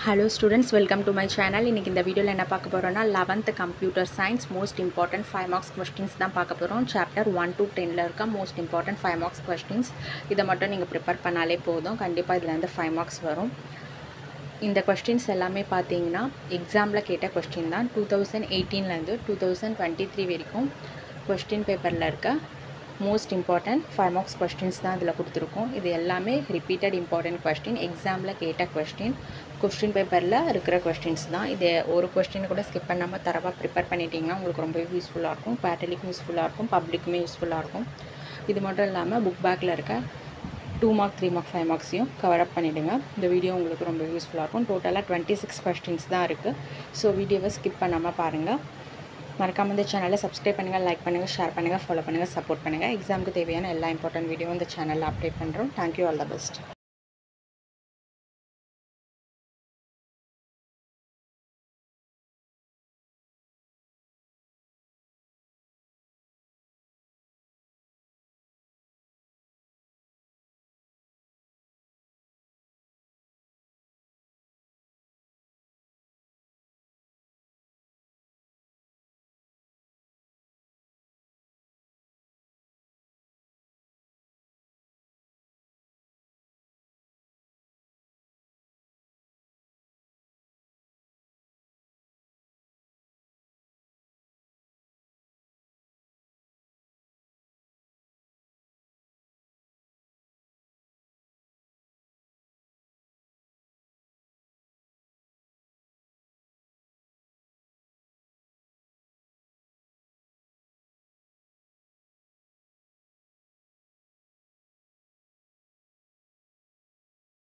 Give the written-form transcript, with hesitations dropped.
Hello students, welcome to my channel. இன்னைக்கு இந்த வீடியோல என்ன பார்க்க போறோம்னா 11th computer science most important 5 marks questions தான் பார்க்க போறோம். chapter 1 to 10 ல இருக்க most important 5 marks questions. இத மட்டும் நீங்க prepare பண்ணாலே போதும். கண்டிப்பா இதுல இருந்து 5 marks வரும். இந்த questions எல்லாமே பாத்தீங்கன்னா எக்ஸாம்ல கேட்ட question தான். 2018 ல இருந்து 2023 வரைக்கும் question paperல இருக்க most important 5 marks questions தான் இதுல கொடுத்திருக்கோம். இது எல்லாமே repeated important question, எக்ஸாம்ல கேட்ட question paperல இருக்கிற questions தான். இது ஒரு question கூட skip பண்ணாம தரவா prepare பண்ணிட்டீங்கன்னா உங்களுக்கு ரொம்ப யூஸ்ஃபுல்லா இருக்கும். குவார்ட்டர்லிக்கும் யூஸ்ஃபுல்லா இருக்கும், பப்ளிக்குமே யூஸ்ஃபுல்லா இருக்கும். இது மட்டும் இல்லாம புக் பேக்ல இருக்க 2 mark 3 mark 5 marksையும் கவர் அப் பண்ணிடுங்க. இந்த வீடியோ உங்களுக்கு ரொம்ப யூஸ்ஃபுல்லா இருக்கும். டோட்டலா 26 questions தான் இருக்கு. சோ வீடியோவை skip பண்ணாம பாருங்க. மறக்காம இந்த சேனலை சப்ஸ்கிரைப் பண்ணுங்க, லைக் பண்ணுங்க, ஷேர் பண்ணுங்க, ஃபாலோ பண்ணுங்க, சப்போர்ட் பண்ணுங்க. எக்ஸாம்க்கு தேவையான எல்லா இம்பார்ட்டன்ட் வீடியோ இந்த சேனல்ல அப்டேட் பண்றோம். Thank you, all the best.